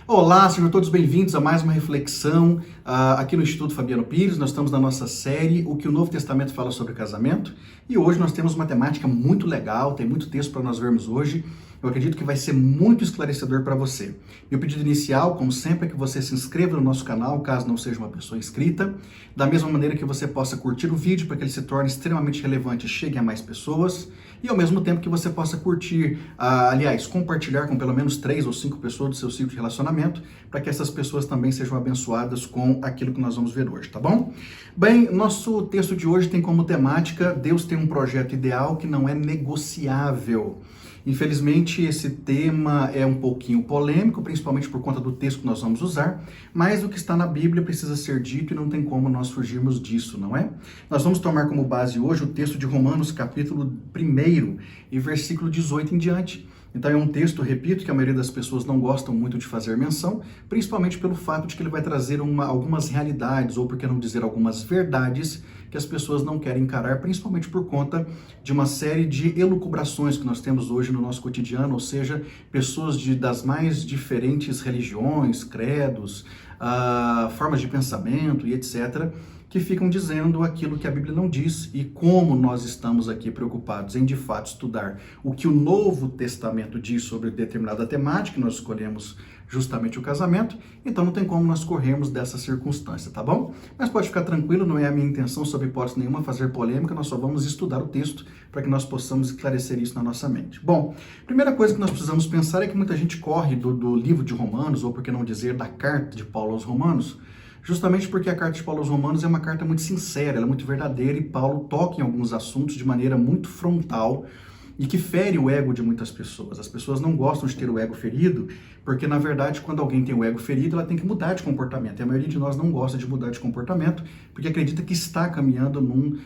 Olá, sejam todos bem-vindos a mais uma reflexão aqui no Instituto Fabiano Pires. Nós estamos na nossa série O que o Novo Testamento fala sobre casamento e hoje nós temos uma temática muito legal, tem muito texto para nós vermos hoje. Eu acredito que vai ser muito esclarecedor para você. Meu pedido inicial, como sempre, é que você se inscreva no nosso canal, caso não seja uma pessoa inscrita, da mesma maneira que você possa curtir o vídeo para que ele se torne extremamente relevante e chegue a mais pessoas, e ao mesmo tempo que você possa curtir, compartilhar com pelo menos 3 ou 5 pessoas do seu ciclo de relacionamento, para que essas pessoas também sejam abençoadas com aquilo que nós vamos ver hoje, tá bom? Bem, nosso texto de hoje tem como temática: Deus tem um projeto ideal que não é negociável. Infelizmente, esse tema é um pouquinho polêmico, principalmente por conta do texto que nós vamos usar, mas o que está na Bíblia precisa ser dito e não tem como nós fugirmos disso, não é? Nós vamos tomar como base hoje o texto de Romanos, capítulo 1 e versículo 18 em diante. Então é um texto, repito, que a maioria das pessoas não gostam muito de fazer menção, principalmente pelo fato de que ele vai trazer algumas realidades, ou por que não dizer algumas verdades, que as pessoas não querem encarar, principalmente por conta de uma série de elucubrações que nós temos hoje no nosso cotidiano, ou seja, pessoas das mais diferentes religiões, credos, formas de pensamento e etc., que ficam dizendo aquilo que a Bíblia não diz, e como nós estamos aqui preocupados em, de fato, estudar o que o Novo Testamento diz sobre determinada temática, nós escolhemos justamente o casamento, então não tem como nós corrermos dessa circunstância, tá bom? Mas pode ficar tranquilo, não é a minha intenção, sob hipótese nenhuma, fazer polêmica, nós só vamos estudar o texto para que nós possamos esclarecer isso na nossa mente. Bom, primeira coisa que nós precisamos pensar é que muita gente corre do livro de Romanos, ou por que não dizer da carta de Paulo aos Romanos, justamente porque a carta de Paulo aos Romanos é uma carta muito sincera, ela é muito verdadeira, e Paulo toca em alguns assuntos de maneira muito frontal e que fere o ego de muitas pessoas. As pessoas não gostam de ter o ego ferido, porque na verdade quando alguém tem o ego ferido, ela tem que mudar de comportamento. E a maioria de nós não gosta de mudar de comportamento, porque acredita que está caminhando num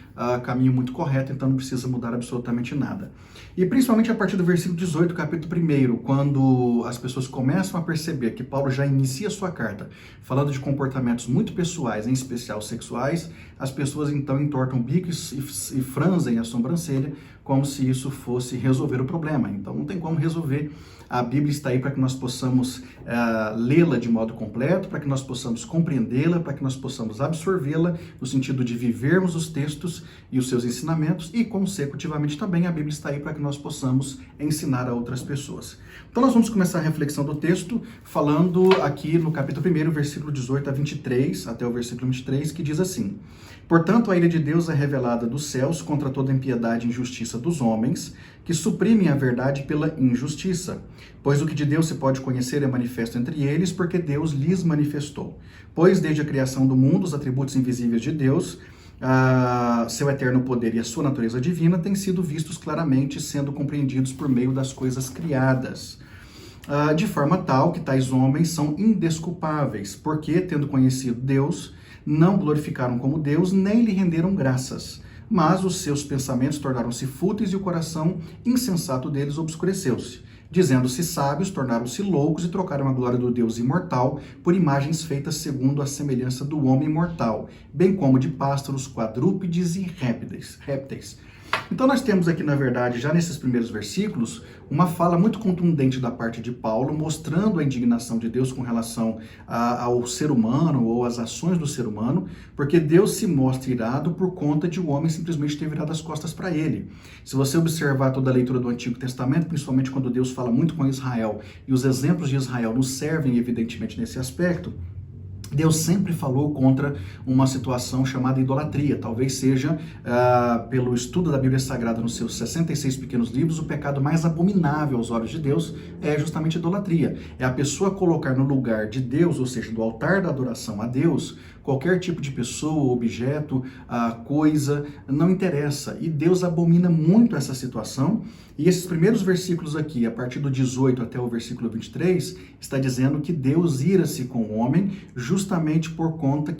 caminho muito correto, então não precisa mudar absolutamente nada. E principalmente a partir do versículo 18, capítulo 1, quando as pessoas começam a perceber que Paulo já inicia sua carta falando de comportamentos muito pessoais, em especial sexuais, as pessoas então entortam o bico e franzem a sobrancelha, como se isso fosse resolver o problema. Então não tem como resolver. A Bíblia está aí para que nós possamos lê-la de modo completo, para que nós possamos compreendê-la, para que nós possamos absorvê-la, no sentido de vivermos os textos e os seus ensinamentos, e consecutivamente também a Bíblia está aí para que nós possamos ensinar a outras pessoas. Então nós vamos começar a reflexão do texto falando aqui no capítulo 1, versículo 18 a 23, até o versículo 23, que diz assim: Portanto, a ira de Deus é revelada dos céus contra toda impiedade e injustiça dos homens, que suprimem a verdade pela injustiça. Pois o que de Deus se pode conhecer é manifesto entre eles, porque Deus lhes manifestou. Pois desde a criação do mundo, os atributos invisíveis de Deus, seu eterno poder e a sua natureza divina têm sido vistos claramente, sendo compreendidos por meio das coisas criadas. De forma tal que tais homens são indesculpáveis, porque, tendo conhecido Deus, não glorificaram como Deus, nem lhe renderam graças. Mas os seus pensamentos tornaram-se fúteis e o coração insensato deles obscureceu-se. Dizendo-se sábios, tornaram-se loucos e trocaram a glória do Deus imortal por imagens feitas segundo a semelhança do homem mortal, bem como de pássaros, quadrúpedes e répteis. Então nós temos aqui, na verdade, já nesses primeiros versículos, uma fala muito contundente da parte de Paulo, mostrando a indignação de Deus com relação ao ser humano ou às ações do ser humano, porque Deus se mostra irado por conta de o homem simplesmente ter virado as costas para ele. Se você observar toda a leitura do Antigo Testamento, principalmente quando Deus fala muito com Israel, e os exemplos de Israel nos servem evidentemente nesse aspecto, Deus sempre falou contra uma situação chamada idolatria. Talvez seja, pelo estudo da Bíblia Sagrada nos seus 66 pequenos livros, o pecado mais abominável aos olhos de Deus é justamente a idolatria. É a pessoa colocar no lugar de Deus, ou seja, do altar da adoração a Deus, qualquer tipo de pessoa, objeto, coisa, não interessa. E Deus abomina muito essa situação. E esses primeiros versículos aqui, a partir do 18 até o versículo 23, está dizendo que Deus ira-se com o homem justamente por conta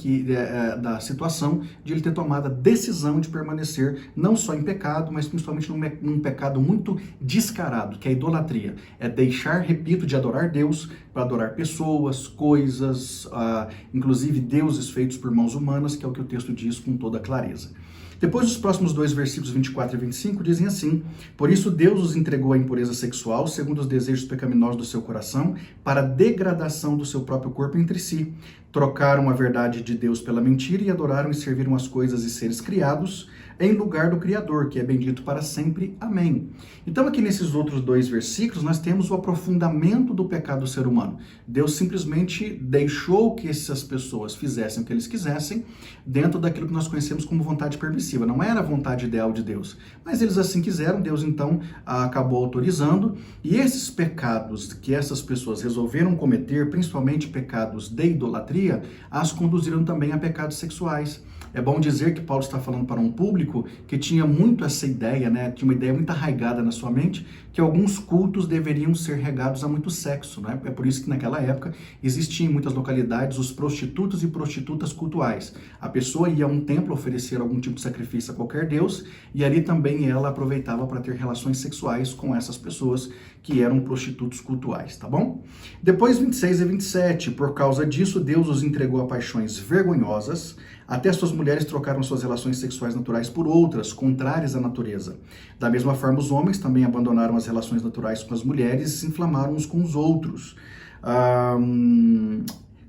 da situação de ele ter tomado a decisão de permanecer não só em pecado, mas principalmente num pecado muito descarado, que é a idolatria. É deixar, repito, de adorar Deus para adorar pessoas, coisas, inclusive deuses feitos por mãos humanas, que é o que o texto diz com toda clareza. Depois, os próximos dois versículos 24 e 25 dizem assim: por isso Deus os entregou à impureza sexual, segundo os desejos pecaminosos do seu coração, para a degradação do seu próprio corpo entre si. Trocaram a verdade de Deus pela mentira e adoraram e serviram as coisas e seres criados em lugar do Criador, que é bendito para sempre. Amém. Então, aqui nesses outros dois versículos, nós temos o aprofundamento do pecado do ser humano. Deus simplesmente deixou que essas pessoas fizessem o que eles quisessem, dentro daquilo que nós conhecemos como vontade permissiva. Não era a vontade ideal de Deus, mas eles assim quiseram, Deus então acabou autorizando, e esses pecados que essas pessoas resolveram cometer, principalmente pecados de idolatria, as conduziram também a pecados sexuais. É bom dizer que Paulo está falando para um público que tinha muito essa ideia, né? Tinha uma ideia muito arraigada na sua mente, que alguns cultos deveriam ser regados a muito sexo, né? É por isso que naquela época existiam em muitas localidades os prostitutos e prostitutas cultuais. A pessoa ia a um templo oferecer algum tipo de sacrifício a qualquer deus, e ali também ela aproveitava para ter relações sexuais com essas pessoas que eram prostitutos cultuais, tá bom? Depois 26 e 27, por causa disso Deus os entregou a paixões vergonhosas, até suas mulheres trocaram suas relações sexuais naturais por outras, contrárias à natureza. Da mesma forma, os homens também abandonaram as relações naturais com as mulheres e se inflamaram uns com os outros.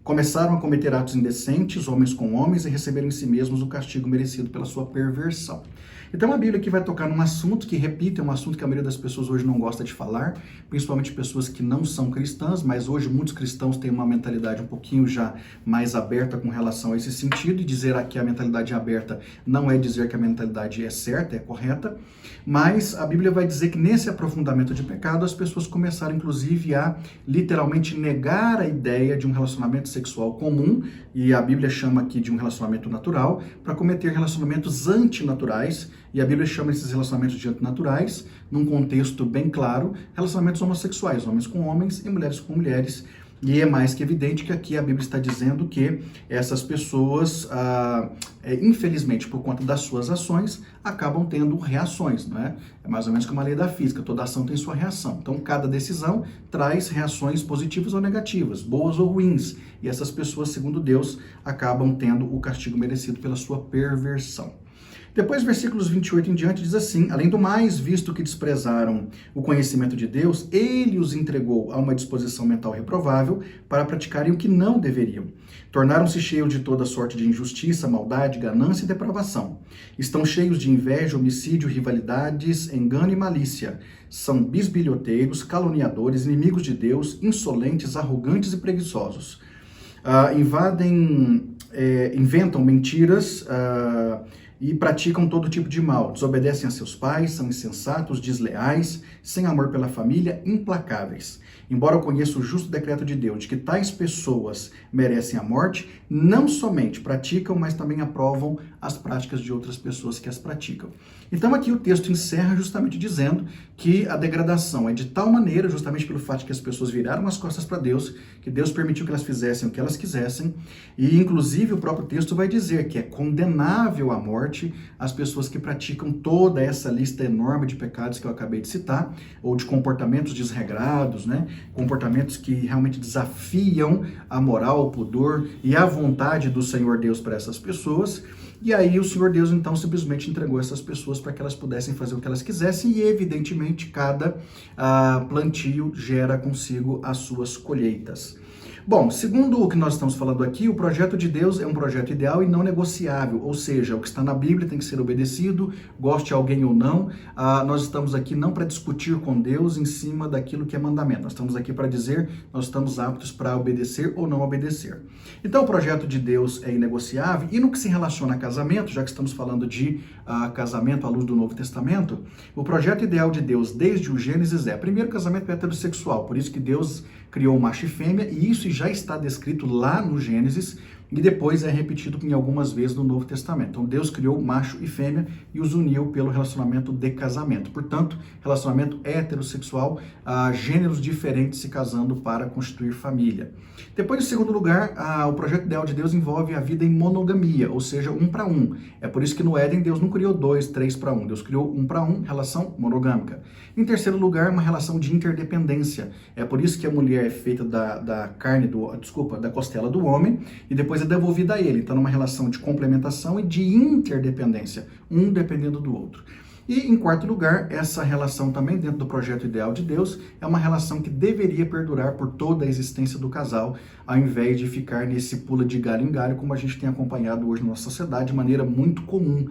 Começaram a cometer atos indecentes, homens com homens, e receberam em si mesmos o castigo merecido pela sua perversão. Então a Bíblia aqui vai tocar num assunto que, repito, é um assunto que a maioria das pessoas hoje não gosta de falar, principalmente pessoas que não são cristãs, mas hoje muitos cristãos têm uma mentalidade um pouquinho já mais aberta com relação a esse sentido, e dizer que a mentalidade é aberta não é dizer que a mentalidade é certa, é correta, mas a Bíblia vai dizer que nesse aprofundamento de pecado as pessoas começaram inclusive a literalmente negar a ideia de um relacionamento sexual comum, e a Bíblia chama aqui de um relacionamento natural, para cometer relacionamentos antinaturais. E a Bíblia chama esses relacionamentos de antinaturais, num contexto bem claro, relacionamentos homossexuais, homens com homens e mulheres com mulheres. E é mais que evidente que aqui a Bíblia está dizendo que essas pessoas, infelizmente, por conta das suas ações, acabam tendo reações, não é? É mais ou menos como a lei da física, toda ação tem sua reação. Então, cada decisão traz reações positivas ou negativas, boas ou ruins. E essas pessoas, segundo Deus, acabam tendo o castigo merecido pela sua perversão. Depois, versículos 28 em diante, diz assim: além do mais, visto que desprezaram o conhecimento de Deus, ele os entregou a uma disposição mental reprovável para praticarem o que não deveriam. Tornaram-se cheios de toda sorte de injustiça, maldade, ganância e depravação. Estão cheios de inveja, homicídio, rivalidades, engano e malícia. São bisbilhoteiros, caluniadores, inimigos de Deus, insolentes, arrogantes e preguiçosos. Inventam mentiras, e praticam todo tipo de mal, desobedecem a seus pais, são insensatos, desleais, sem amor pela família, implacáveis. Embora eu conheça o justo decreto de Deus, de que tais pessoas merecem a morte, não somente praticam, mas também aprovam as práticas de outras pessoas que as praticam. Então aqui o texto encerra justamente dizendo que a degradação é de tal maneira, justamente pelo fato de que as pessoas viraram as costas para Deus, que Deus permitiu que elas fizessem o que elas quisessem, e inclusive o próprio texto vai dizer que é condenável a morte as pessoas que praticam toda essa lista enorme de pecados que eu acabei de citar, ou de comportamentos desregrados, né? Comportamentos que realmente desafiam a moral, o pudor e a vontade do Senhor Deus para essas pessoas. E aí o Senhor Deus então simplesmente entregou essas pessoas para que elas pudessem fazer o que elas quisessem, e evidentemente cada plantio gera consigo as suas colheitas. Bom, segundo o que nós estamos falando aqui, o projeto de Deus é um projeto ideal e não negociável, ou seja, o que está na Bíblia tem que ser obedecido, goste alguém ou não. Nós estamos aqui não para discutir com Deus em cima daquilo que é mandamento, nós estamos aqui para dizer, nós estamos aptos para obedecer ou não obedecer. Então o projeto de Deus é inegociável, e no que se relaciona a casamento, já que estamos falando de casamento à luz do Novo Testamento, o projeto ideal de Deus desde o Gênesis primeiro, casamento heterossexual, por isso que Deus criou macho e fêmea, e isso já está descrito lá no Gênesis, e depois é repetido em algumas vezes no Novo Testamento. Então Deus criou macho e fêmea e os uniu pelo relacionamento de casamento. Portanto, relacionamento heterossexual, gêneros diferentes se casando para constituir família. Depois, em segundo lugar, o projeto ideal de Deus envolve a vida em monogamia, ou seja, 1 para 1. É por isso que no Éden Deus não criou 2, 3 para 1. Deus criou 1 para 1, relação monogâmica. Em terceiro lugar, uma relação de interdependência. É por isso que a mulher é feita da costela do homem, e depois coisa é devolvida a ele. Então, numa relação de complementação e de interdependência, um dependendo do outro. E, em quarto lugar, essa relação também dentro do projeto ideal de Deus é uma relação que deveria perdurar por toda a existência do casal, ao invés de ficar nesse pula de galho em galho, como a gente tem acompanhado hoje na nossa sociedade, de maneira muito comum,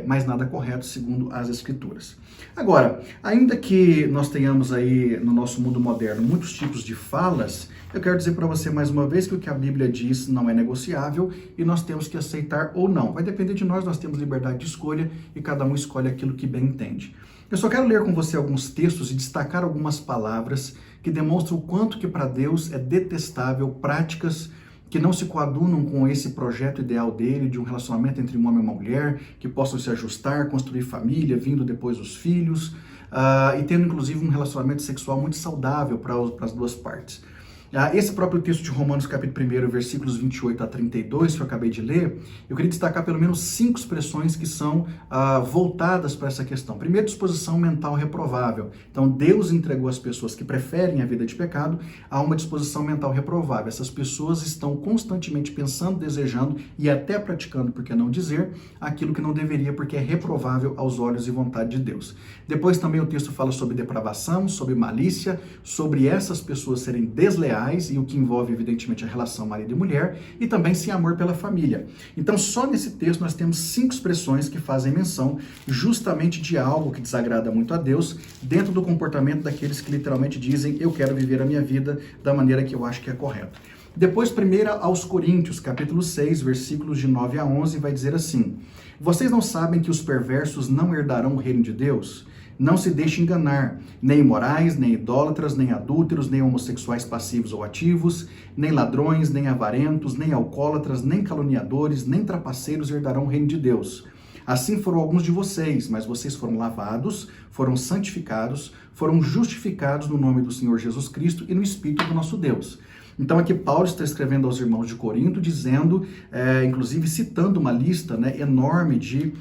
mas nada correto segundo as Escrituras. Agora, ainda que nós tenhamos aí no nosso mundo moderno muitos tipos de falas, eu quero dizer para você mais uma vez que o que a Bíblia diz não é negociável e nós temos que aceitar ou não. Vai depender de nós temos liberdade de escolha e cada um escolhe aquilo que bem entende. Eu só quero ler com você alguns textos e destacar algumas palavras que demonstram o quanto que para Deus é detestável práticas que não se coadunam com esse projeto ideal dele, de um relacionamento entre um homem e uma mulher, que possam se ajustar, construir família, vindo depois os filhos, e tendo inclusive um relacionamento sexual muito saudável para as duas partes. Esse próprio texto de Romanos, capítulo 1, versículos 28 a 32, que eu acabei de ler, eu queria destacar pelo menos 5 expressões que são voltadas para essa questão. Primeiro, disposição mental reprovável. Então, Deus entregou as pessoas que preferem a vida de pecado a uma disposição mental reprovável. Essas pessoas estão constantemente pensando, desejando e até praticando, por que não dizer, aquilo que não deveria, porque é reprovável aos olhos e vontade de Deus. Depois também o texto fala sobre depravação, sobre malícia, sobre essas pessoas serem desleais, e o que envolve, evidentemente, a relação marido e mulher, e também sem amor pela família. Então, só nesse texto nós temos 5 expressões que fazem menção justamente de algo que desagrada muito a Deus, dentro do comportamento daqueles que literalmente dizem, eu quero viver a minha vida da maneira que eu acho que é correta. Depois, 1 aos Coríntios, capítulo 6, versículos de 9 a 11, vai dizer assim, vocês não sabem que os perversos não herdarão o reino de Deus? Não se deixe enganar, nem imorais, nem idólatras, nem adúlteros, nem homossexuais passivos ou ativos, nem ladrões, nem avarentos, nem alcoólatras, nem caluniadores, nem trapaceiros herdarão o reino de Deus. Assim foram alguns de vocês, mas vocês foram lavados, foram santificados, foram justificados no nome do Senhor Jesus Cristo e no Espírito do nosso Deus. Então aqui Paulo está escrevendo aos irmãos de Corinto, dizendo, inclusive citando uma lista enorme de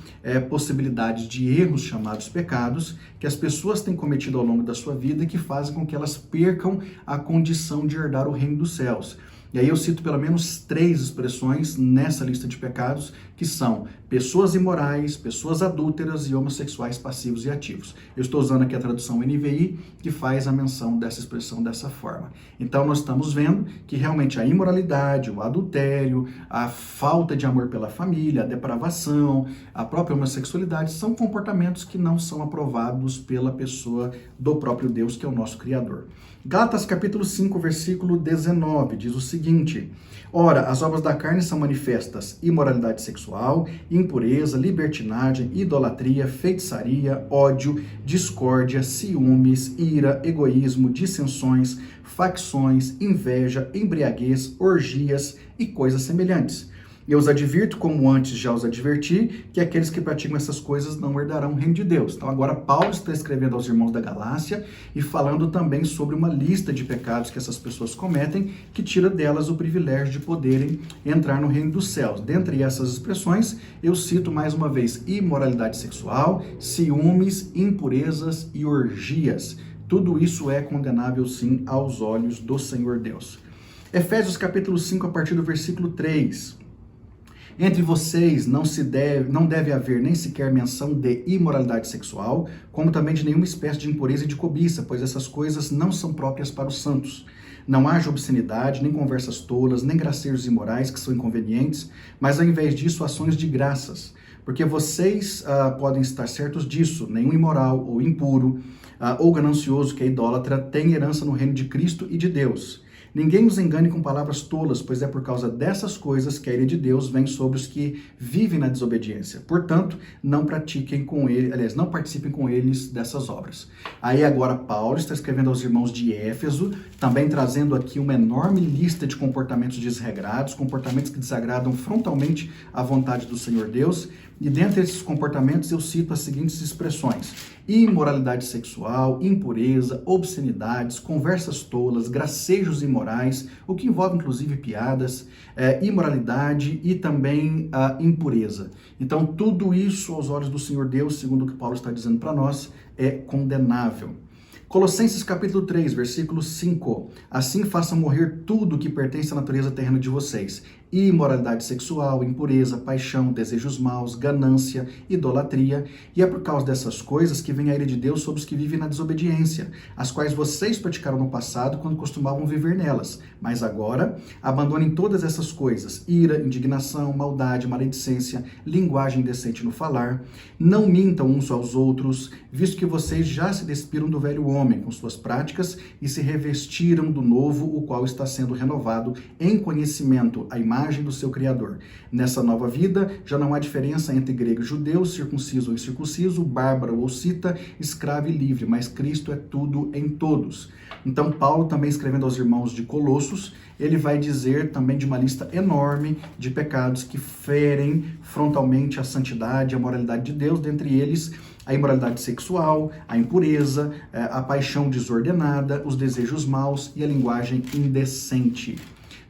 possibilidades de erros chamados pecados, que as pessoas têm cometido ao longo da sua vida e que fazem com que elas percam a condição de herdar o reino dos céus. E aí eu cito pelo menos 3 expressões nessa lista de pecados, que são pessoas imorais, pessoas adúlteras e homossexuais passivos e ativos. Eu estou usando aqui a tradução NVI, que faz a menção dessa expressão dessa forma. Então nós estamos vendo que realmente a imoralidade, o adultério, a falta de amor pela família, a depravação, a própria homossexualidade são comportamentos que não são aprovados pela pessoa do próprio Deus, que é o nosso Criador. Gálatas capítulo 5, versículo 19, diz o seguinte, ora, as obras da carne são manifestas, imoralidade sexual, impureza, libertinagem, idolatria, feitiçaria, ódio, discórdia, ciúmes, ira, egoísmo, dissensões, facções, inveja, embriaguez, orgias e coisas semelhantes. Eu os advirto, como antes já os adverti, que aqueles que praticam essas coisas não herdarão o reino de Deus. Então agora Paulo está escrevendo aos irmãos da Galácia e falando também sobre uma lista de pecados que essas pessoas cometem, que tira delas o privilégio de poderem entrar no reino dos céus. Dentre essas expressões, eu cito mais uma vez imoralidade sexual, ciúmes, impurezas e orgias. Tudo isso é condenável sim aos olhos do Senhor Deus. Efésios capítulo 5, a partir do versículo 3. Entre vocês não deve haver nem sequer menção de imoralidade sexual, como também de nenhuma espécie de impureza e de cobiça, pois essas coisas não são próprias para os santos. Não haja obscenidade, nem conversas tolas, nem gracejos imorais que são inconvenientes, mas ao invés disso, ações de graças. Porque vocês podem estar certos disso, nenhum imoral ou impuro ou ganancioso que é idólatra tem herança no reino de Cristo e de Deus. Ninguém nos engane com palavras tolas, pois é por causa dessas coisas que a ira de Deus vem sobre os que vivem na desobediência. Portanto, não participem com eles dessas obras. Aí agora Paulo está escrevendo aos irmãos de Éfeso, também trazendo aqui uma enorme lista de comportamentos desregrados, comportamentos que desagradam frontalmente a vontade do Senhor Deus. E dentre esses comportamentos eu cito as seguintes expressões: imoralidade sexual, impureza, obscenidades, conversas tolas, gracejos imorais, o que envolve inclusive piadas, imoralidade e também impureza. Então tudo isso aos olhos do Senhor Deus, segundo o que Paulo está dizendo para nós, é condenável. Colossenses capítulo 3, versículo 5. Assim façam morrer tudo que pertence à natureza terrena de vocês. imoralidade sexual, impureza, paixão, desejos maus, ganância, idolatria. E é por causa dessas coisas que vem a ira de Deus sobre os que vivem na desobediência, as quais vocês praticaram no passado quando costumavam viver nelas. Mas agora, abandonem todas essas coisas: ira, indignação, maldade, maledicência, linguagem indecente no falar. Não mintam uns aos outros, visto que vocês já se despiram do velho homem com suas práticas e se revestiram do novo, o qual está sendo renovado em conhecimento, à imagem do seu Criador. Nessa nova vida, já não há diferença entre grego e judeu, circunciso ou incircunciso, bárbaro ou cita, escravo e livre, mas Cristo é tudo em todos. Então, Paulo, também escrevendo aos irmãos de Colossos, ele vai dizer também de uma lista enorme de pecados que ferem frontalmente a santidade e a moralidade de Deus, dentre eles a imoralidade sexual, a impureza, a paixão desordenada, os desejos maus e a linguagem indecente.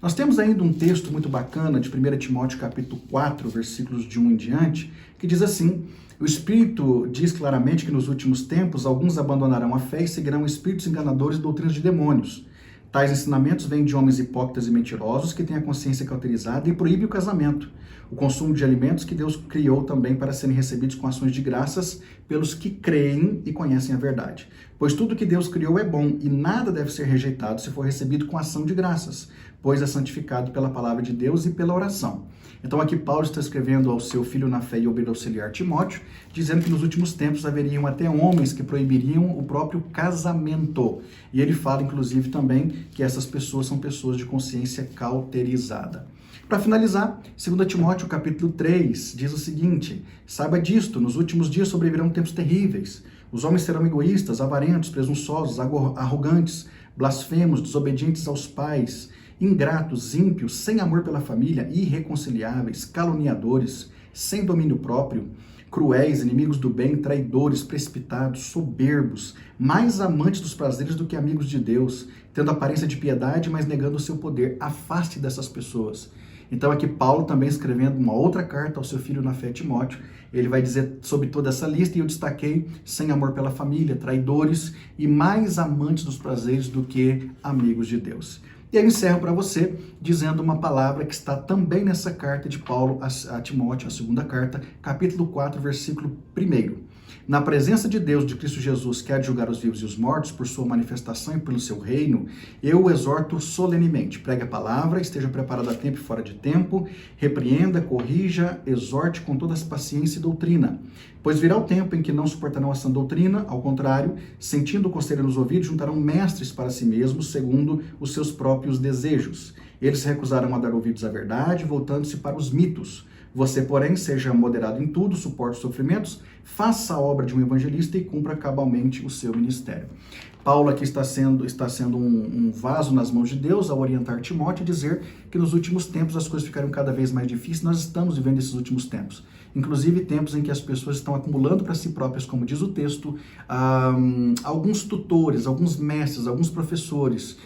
Nós temos ainda um texto muito bacana de 1 Timóteo capítulo 4, versículos de 1 em diante, que diz assim: o Espírito diz claramente que nos últimos tempos alguns abandonarão a fé e seguirão espíritos enganadores e doutrinas de demônios. Tais ensinamentos vêm de homens hipócritas e mentirosos que têm a consciência cauterizada e proíbem o casamento, o consumo de alimentos que Deus criou também para serem recebidos com ações de graças pelos que creem e conhecem a verdade. Pois tudo que Deus criou é bom e nada deve ser rejeitado se for recebido com ação de graças, pois é santificado pela palavra de Deus e pela oração. Então aqui Paulo está escrevendo ao seu filho na fé e obreiro auxiliar Timóteo, dizendo que nos últimos tempos haveriam até homens que proibiriam o próprio casamento. E ele fala, inclusive, também que essas pessoas são pessoas de consciência cauterizada. Para finalizar, 2 Timóteo capítulo 3 diz o seguinte: saiba disto, nos últimos dias sobrevirão tempos terríveis. Os homens serão egoístas, avarentos, presunçosos, arrogantes, blasfemos, desobedientes aos pais, ingratos, ímpios, sem amor pela família, irreconciliáveis, caluniadores, sem domínio próprio, cruéis, inimigos do bem, traidores, precipitados, soberbos, mais amantes dos prazeres do que amigos de Deus, tendo aparência de piedade, mas negando o seu poder. Afaste dessas pessoas. Então aqui Paulo também escrevendo uma outra carta ao seu filho na fé Timóteo, ele vai dizer sobre toda essa lista, e eu destaquei sem amor pela família, traidores e mais amantes dos prazeres do que amigos de Deus. E eu encerro para você dizendo uma palavra que está também nessa carta de Paulo a Timóteo, a segunda carta, capítulo 4, versículo 1. Na presença de Deus, de Cristo Jesus, que há de julgar os vivos e os mortos por sua manifestação e pelo seu reino, eu o exorto solenemente. Pregue a palavra, esteja preparado a tempo e fora de tempo, repreenda, corrija, exorte com toda a paciência e doutrina. Pois virá o tempo em que não suportarão a sã doutrina, ao contrário, sentindo o coceiro nos ouvidos, juntarão mestres para si mesmos, segundo os seus próprios desejos. Eles se recusarão a dar ouvidos à verdade, voltando-se para os mitos. Você, porém, seja moderado em tudo, suporte os sofrimentos, faça a obra de um evangelista e cumpra cabalmente o seu ministério. Paulo aqui está sendo um vaso nas mãos de Deus ao orientar Timóteo e dizer que nos últimos tempos as coisas ficaram cada vez mais difíceis. Nós estamos vivendo esses últimos tempos. Inclusive tempos em que as pessoas estão acumulando para si próprias, como diz o texto, alguns tutores, alguns mestres, alguns professores,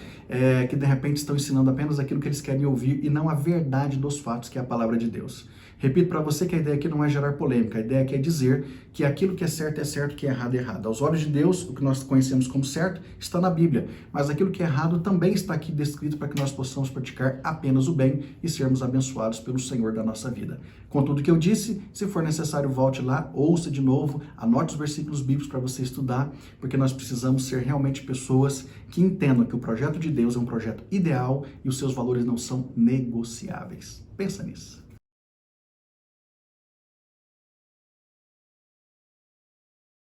que de repente estão ensinando apenas aquilo que eles querem ouvir e não a verdade dos fatos, que é a palavra de Deus. Repito para você que a ideia aqui não é gerar polêmica, a ideia aqui é dizer que aquilo que é certo, o que é errado é errado. Aos olhos de Deus, o que nós conhecemos como certo está na Bíblia, mas aquilo que é errado também está aqui descrito para que nós possamos praticar apenas o bem e sermos abençoados pelo Senhor da nossa vida. Com tudo que eu disse, se for necessário, volte lá, ouça de novo, anote os versículos bíblicos para você estudar, porque nós precisamos ser realmente pessoas que entendam que o projeto de Deus é um projeto ideal e os seus valores não são negociáveis. Pensa nisso.